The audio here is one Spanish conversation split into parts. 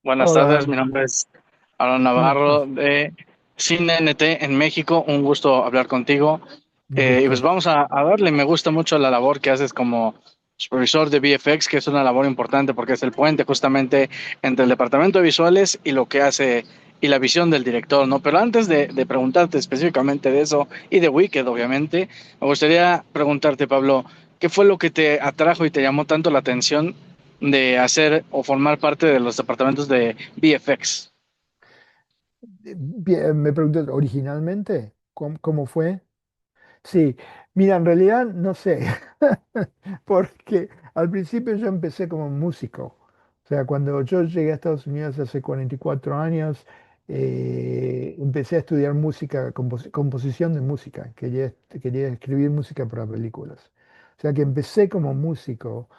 Buenas Hola, tardes, mi nombre es Aaron buenas Navarro tardes. de Cine NT en México. Un gusto hablar contigo. Un Y pues gusto. vamos a darle. Me gusta mucho la labor que haces como supervisor de VFX, que es una labor importante porque es el puente justamente entre el departamento de visuales y lo que hace y la visión del director, ¿no? Pero antes de preguntarte específicamente de eso y de Wicked, obviamente, me gustaría preguntarte, Pablo, ¿qué fue lo que te atrajo y te llamó tanto la atención de hacer o formar parte de los departamentos de VFX? Bien, me preguntas originalmente, ¿cómo fue? Sí, mira, en realidad no sé, porque al principio yo empecé como músico. O sea, cuando yo llegué a Estados Unidos hace 44 años, empecé a estudiar música, composición de música. Quería escribir música para películas. O sea que empecé como músico,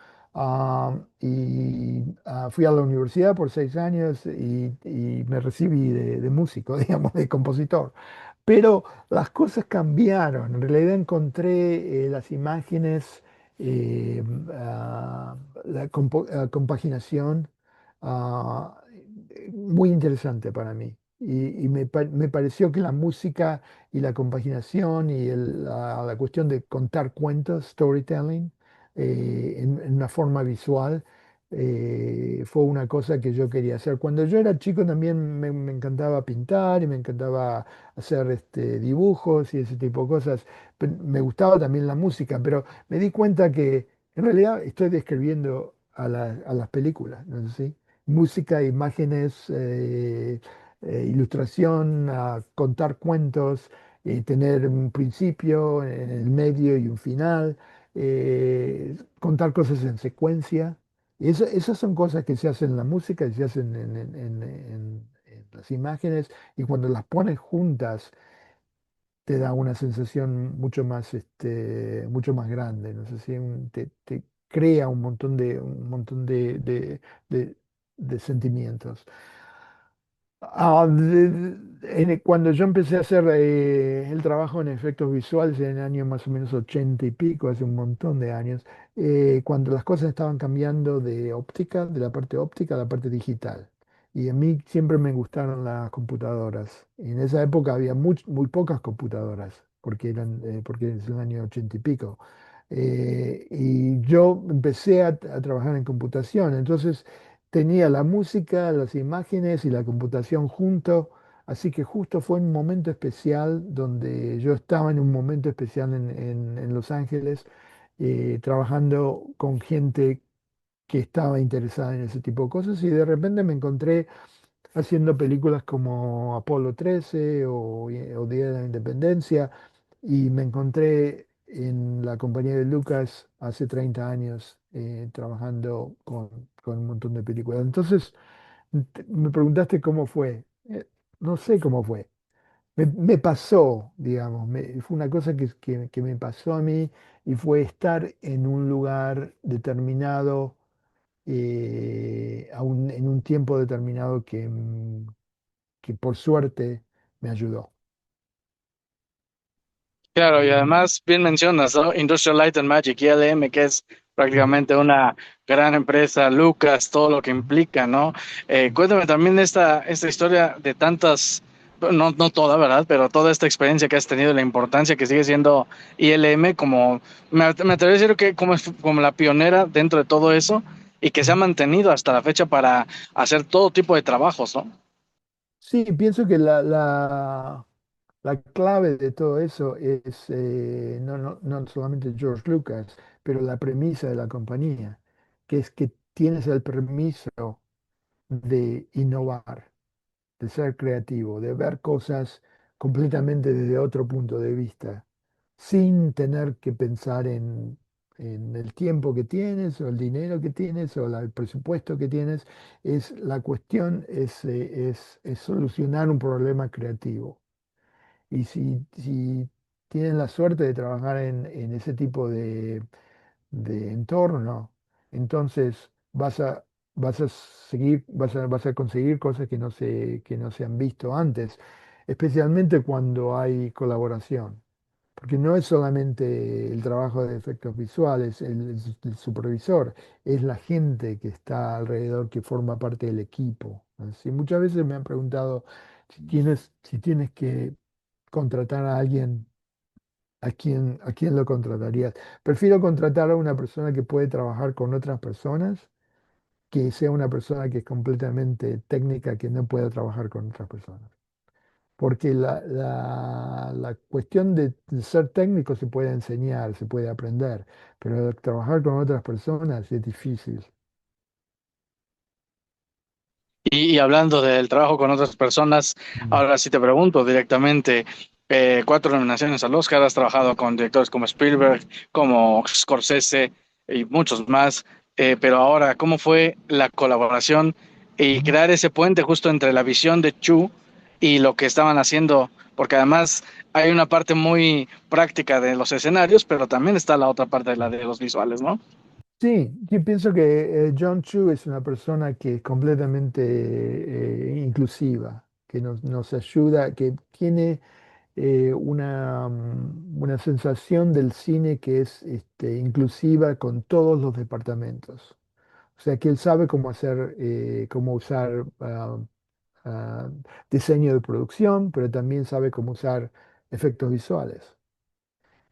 fui a la universidad por 6 años y me recibí de músico, digamos, de compositor. Pero las cosas cambiaron. En realidad encontré las imágenes, eh, ah, la compaginación ah, muy interesante para mí. Me pareció que la música y la compaginación y la cuestión de contar cuentos, storytelling, en una forma visual, fue una cosa que yo quería hacer. Cuando yo era chico también me encantaba pintar y me encantaba hacer dibujos y ese tipo de cosas. Me gustaba también la música, pero me di cuenta que en realidad estoy describiendo a las películas, ¿no es así? Música, imágenes, ilustración, contar cuentos, tener un principio, en el medio y un final, contar cosas en secuencia. Esas son cosas que se hacen en la música y se hacen en las imágenes, y cuando las pones juntas te da una sensación mucho más grande. No sé si te crea un montón de sentimientos. Cuando yo empecé a hacer el trabajo en efectos visuales en el año más o menos 80 y pico, hace un montón de años, cuando las cosas estaban cambiando de óptica, de la parte óptica a la parte digital. Y a mí siempre me gustaron las computadoras. Y en esa época había muy pocas computadoras, porque es el año 80 y pico. Y yo empecé a trabajar en computación. Entonces tenía la música, las imágenes y la computación junto, así que justo fue un momento especial donde yo estaba en un momento especial en Los Ángeles, trabajando con gente que estaba interesada en ese tipo de cosas, y de repente me encontré haciendo películas como Apolo 13 o Día de la Independencia, y me encontré en la compañía de Lucas hace 30 años, trabajando con un montón de películas. Entonces, me preguntaste cómo fue. No sé cómo fue. Me pasó, digamos, fue una cosa que me pasó a mí, y fue estar en un lugar determinado, en un tiempo determinado que por suerte me ayudó. Claro, y además, bien mencionas, ¿no? Industrial Light and Magic, ILM, que es Ujú, prácticamente una gran empresa, Lucas, todo lo que ujú, implica, ¿no? Cuéntame también esta historia de tantas, no toda, ¿verdad? Pero toda esta experiencia que has tenido y la importancia que sigue siendo ILM como, me atrevería a decir que como la pionera dentro de todo eso y que se ha ujú. mantenido hasta la fecha para hacer todo tipo de trabajos, ¿no? Sí, pienso que la clave de todo eso es, no solamente George Lucas, pero la premisa de la compañía, que es que tienes el permiso de innovar, de ser creativo, de ver cosas completamente desde otro punto de vista, sin tener que pensar en el tiempo que tienes o el dinero que tienes o el presupuesto que tienes. La cuestión es solucionar un problema creativo. Y si tienes la suerte de trabajar en ese tipo de entorno, entonces vas a conseguir cosas que no se han visto antes, especialmente cuando hay colaboración. Porque no es solamente el trabajo de efectos visuales, el supervisor, es la gente que está alrededor, que forma parte del equipo. Así, muchas veces me han preguntado si tienes que contratar a alguien, a quién lo contratarías? Prefiero contratar a una persona que puede trabajar con otras personas que sea una persona que es completamente técnica, que no pueda trabajar con otras personas. Porque la cuestión de ser técnico se puede enseñar, se puede aprender, pero trabajar con otras personas es difícil. Y hablando del trabajo con otras personas, Mm. ahora sí te pregunto directamente, cuatro nominaciones al Oscar, has trabajado con directores como Spielberg, como Scorsese y muchos más, pero ahora, ¿cómo fue la colaboración y Ujú. crear ese puente justo entre la visión de Chu y lo que estaban haciendo? Porque además hay una parte muy práctica de los escenarios, pero también está la otra parte de la de los visuales, ¿no? Sí, yo pienso que John Chu es una persona que es completamente inclusiva, que nos ayuda, que tiene una sensación del cine que es inclusiva con todos los departamentos. O sea, que él sabe cómo hacer, cómo usar ah, diseño de producción, pero también sabe cómo usar efectos visuales.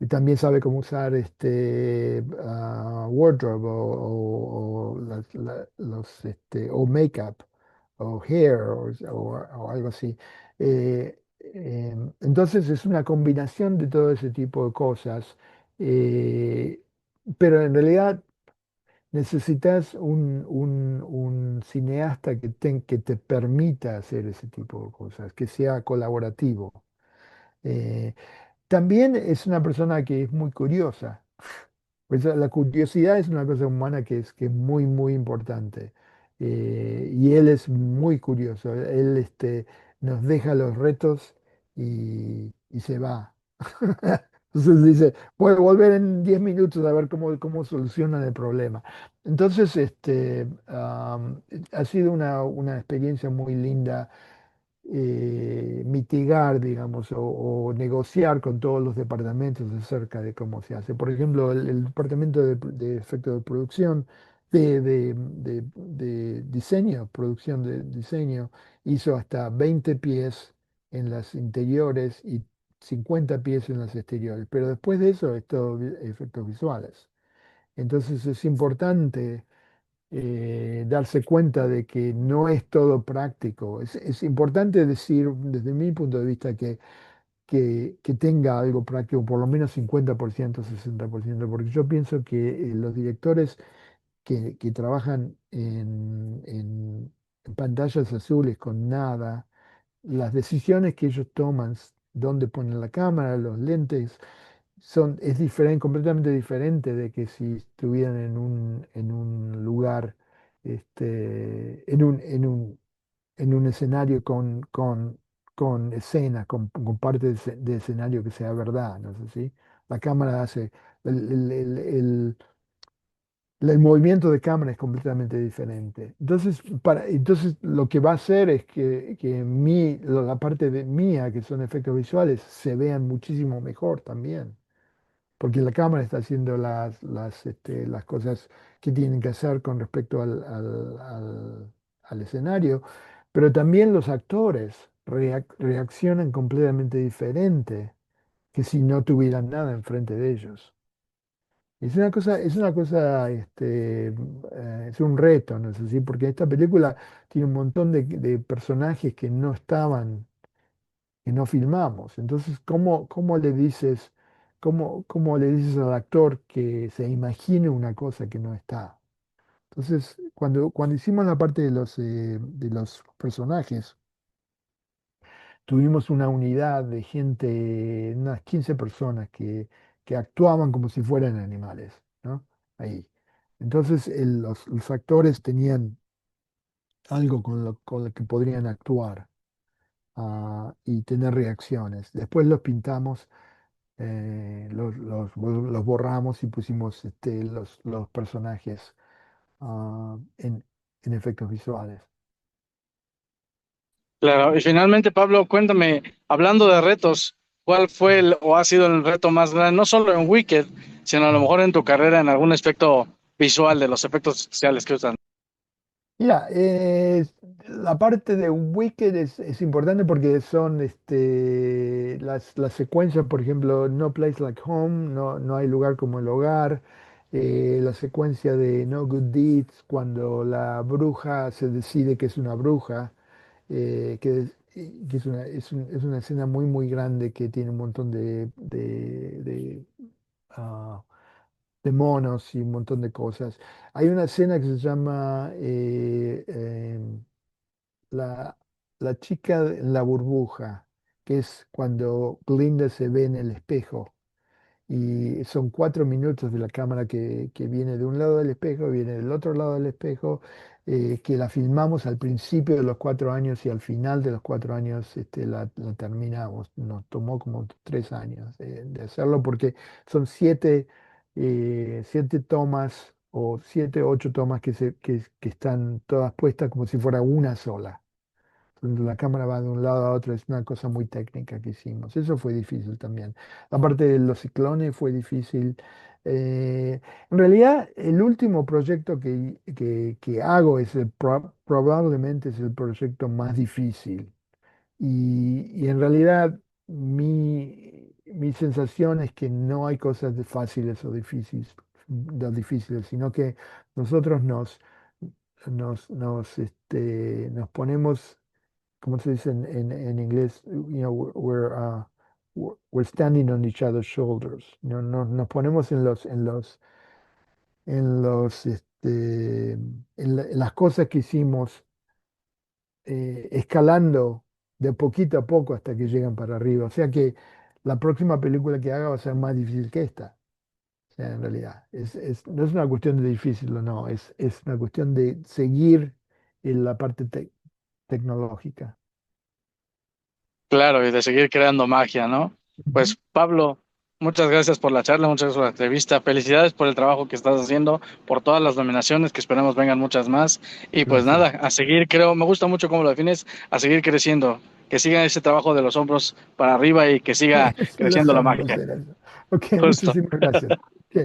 Y también sabe cómo usar wardrobe o makeup o hair o algo así. Entonces es una combinación de todo ese tipo de cosas. eh, pero en realidad necesitas un cineasta que te permita hacer ese tipo de cosas, que sea colaborativo. Eh, También es una persona que es muy curiosa. Pues la curiosidad es una cosa humana que es muy, muy importante. Y él es muy curioso. Él nos deja los retos y se va. Entonces dice, voy a volver en 10 minutos a ver cómo solucionan el problema. Entonces, ha sido una experiencia muy linda mitigar, digamos, o negociar con todos los departamentos acerca de cómo se hace. Por ejemplo, el departamento de efectos de producción, de diseño, producción de diseño, hizo hasta 20 pies en las interiores y 50 pies en las exteriores. Pero después de eso es todo efectos visuales. Entonces es importante darse cuenta de que no es todo práctico. Es importante decir, desde mi punto de vista, que tenga algo práctico, por lo menos 50%, 60%, porque yo pienso que los directores que trabajan en pantallas azules con nada, las decisiones que ellos toman, dónde ponen la cámara, los lentes, es diferente, completamente diferente de que si estuvieran en un lugar, en un escenario con escenas, con parte de escenario que sea verdad, ¿no es así? La cámara hace, el, el- el- el- el movimiento de cámara es completamente diferente. Entonces lo que va a hacer es que la parte de mía, que son efectos visuales, se vean muchísimo mejor también porque la cámara está haciendo las cosas que tienen que hacer con respecto al escenario, pero también los actores reaccionan completamente diferente que si no tuvieran nada enfrente de ellos. Es un reto, ¿no es así? Porque esta película tiene un montón de personajes que no filmamos. Entonces, cómo le dices al actor que se imagine una cosa que no está? Entonces, cuando hicimos la parte de los personajes, tuvimos una unidad de gente, unas 15 personas que actuaban como si fueran animales, ¿no? Ahí. Entonces, los actores tenían algo con lo que podrían actuar y tener reacciones. Después los pintamos, los borramos y pusimos los personajes en efectos visuales. Claro, y finalmente, Pablo, cuéntame, hablando de retos. ¿cuál fue o ha sido el reto más grande, no solo en Wicked, sino a lo mejor en tu carrera en algún aspecto visual de los efectos especiales que usan? Mira, la parte de Wicked es importante porque son las secuencias, por ejemplo, No Place Like Home, no hay lugar como el hogar, la secuencia de No Good Deeds, cuando la bruja se decide que es una bruja, que es una escena muy, muy grande que tiene un montón ah, de monos y un montón de cosas. Hay una escena que se llama la, la chica en la burbuja, que es cuando Glinda se ve en el espejo. Y son 4 minutos de la cámara que viene de un lado del espejo, viene del otro lado del espejo, que la filmamos al principio de los 4 años y al final de los 4 años la terminamos. Nos tomó como 3 años de hacerlo porque son siete tomas o 7, 8 tomas que están todas puestas como si fuera una sola. La cámara va de un lado a otro, es una cosa muy técnica que hicimos. Eso fue difícil también. La parte de los ciclones fue difícil. Eh, en realidad, el último proyecto que hago probablemente es el proyecto más difícil. Y en realidad mi sensación es que no hay cosas fáciles o difíciles, sino que nosotros nos ponemos, ¿cómo se dice en inglés? We're standing on each other's shoulders. Nos ponemos en las cosas que hicimos, escalando de poquito a poco hasta que llegan para arriba. O sea que la próxima película que haga va a ser más difícil que esta. O sea, en realidad, no es una cuestión de difícil o no, es una cuestión de seguir en la parte tecnológica. Claro, y de seguir creando magia, ¿no? Ujú. Pues Pablo, muchas gracias por la charla, muchas gracias por la entrevista. Felicidades por el trabajo que estás haciendo, por todas las nominaciones, que esperemos vengan muchas más. Y pues nada, Gracias. a seguir, creo, me gusta mucho cómo lo defines, a seguir creciendo, que siga ese trabajo de los hombros para arriba y que siga Eso, yo creciendo la sé, no magia. sé eso. Ok, Justo. muchísimas gracias.